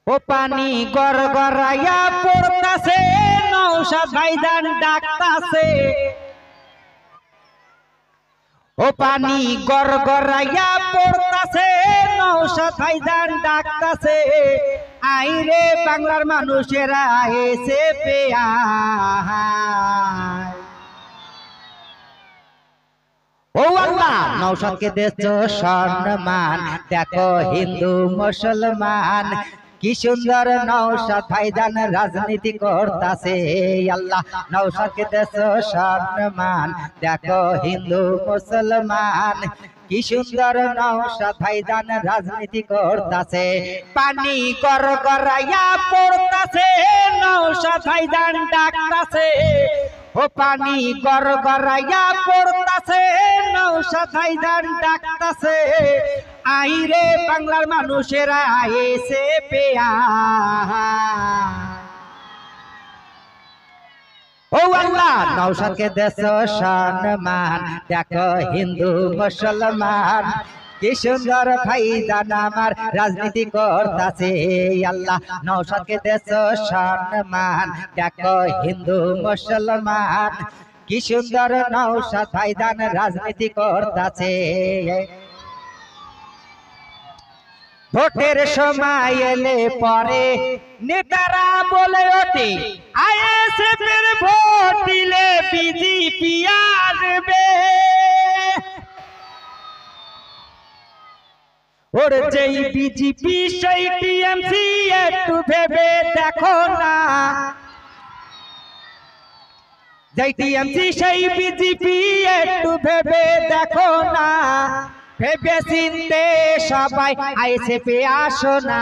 ও পানি গড়গড়াইয়া পড়তাছে, নৌশাদ ভাইজান ডাকতাছে। ও পানি গড়গড়াইয়া পড়তাছে, নৌশাদ ভাইজান ডাকতাছে। আইরে বাংলার মানুষেরা এসে পেয়া। ও আল্লাহ, নৌশাদকে দেশ সম্মান, দেখো হিন্দু মুসলমান কি সুন্দর নৌশাদ ভাইজান রাজনীতি করতাছে। আল্লাহ, নৌশাদকে দেশ সম্মান, দেখো হিন্দু মুসলমান কি সুন্দর নৌশাদ ভাইজান রাজনীতি করতাছে। পানি গড়গড়াইয়া পড়তাছে, নৌশাদ ভাইজান ডাকতাছে। ও পানি গড়গড়াইয়া পড়তাছে, নৌশাদ ভাইজান ডাকতাছে। আইরে বাংলার মানুষেরা এসে পেয়া। ও আল্লাহ, নৌশাদকে দেশ সম্মান, দেখো হিন্দু মুসলমান কি সুন্দর ভাইজান আমার রাজনীতি করতাছে। আল্লাহ, নৌশাদকে দেশ সম্মান, দেখো হিন্দু মুসলমান কি সুন্দর নৌশাদ ভাইজান রাজনীতি করতাছে। ভোটের সময় এলে পরে নেতারা বলে ওঠে, আইএসএফ এর ভোট দিলে বিজেপি আসবে। ওর যেই বিজেপি সেই টিএমসি, একটু ভেবে দেখো না। যেই টিএমসি সেই বিজেপি, একটু ভেবে দেখো না। ভেবে চিনতে সবাই আইএসএফে আসো না।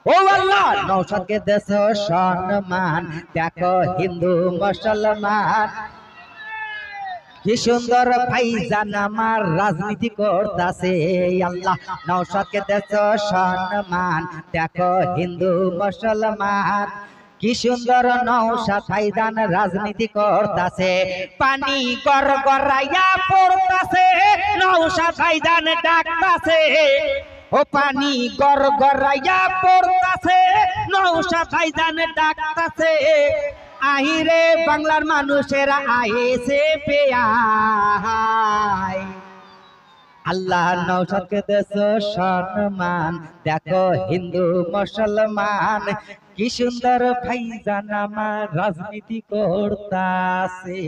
ও আল্লাহ, নৌশাদকে দেশ সম্মান, দেখো হিন্দু মুসলমান কি সুন্দর ভাইজান আমার রাজনীতি করতাছে। আল্লাহ, নৌশাদকে দেশ সম্মান, দেখো হিন্দু মুসলমান কি সুন্দর নৌশাদ ভাইজান রাজনীতি করতাছে। পানি গড়গড়াইয়া পড়তাছে, নৌশাদ ভাইজান ডাকতাছে। ও পানি গড়গড়াইয়া পড়তাছে, নৌশাদ ভাইজান ডাকতাছে। আহিরে বাংলার মানুষেরা আইসে পেয়া। আল্লাহ, নৌশাদকে দেশ সম্মান, দেখো হিন্দু মুসলমান কি সুন্দর ভাইজান আমার রাজনীতি করতাছে।